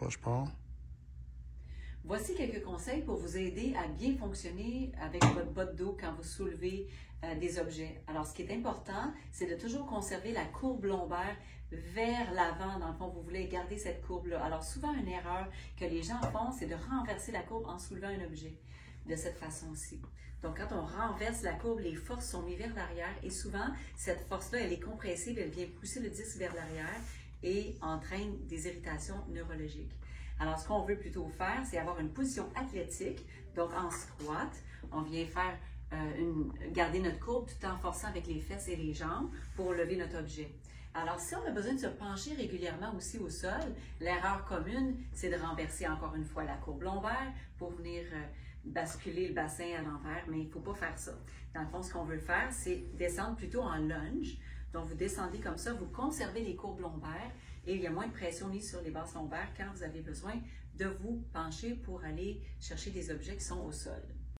fois, je pars. Voici quelques conseils pour vous aider à bien fonctionner avec votre bas de dos quand vous soulevez des objets. Alors, ce qui est important, c'est de toujours conserver la courbe lombaire vers l'avant. Dans le fond, vous voulez garder cette courbe-là. Alors, souvent, une erreur que les gens font, c'est de renverser la courbe en soulevant un objet de cette façon-ci. Donc, quand on renverse la courbe, les forces sont mises vers l'arrière et souvent, cette force-là, elle est compressée, elle vient pousser le disque vers l'arrière et entraîne des irritations neurologiques. Alors, ce qu'on veut plutôt faire, c'est avoir une position athlétique, donc en squat. On vient faire garder notre courbe tout en forçant avec les fesses et les jambes pour lever notre objet. Alors, si on a besoin de se pencher régulièrement aussi au sol, l'erreur commune, c'est de renverser encore une fois la courbe lombaire pour venir basculer le bassin à l'envers, mais il ne faut pas faire ça. Dans le fond, ce qu'on veut faire, c'est descendre plutôt en lunge. Donc, vous descendez comme ça, vous conservez les courbes lombaires et il y a moins de pression mise sur les basses lombaires quand vous avez besoin de vous pencher pour aller chercher des objets qui sont au sol.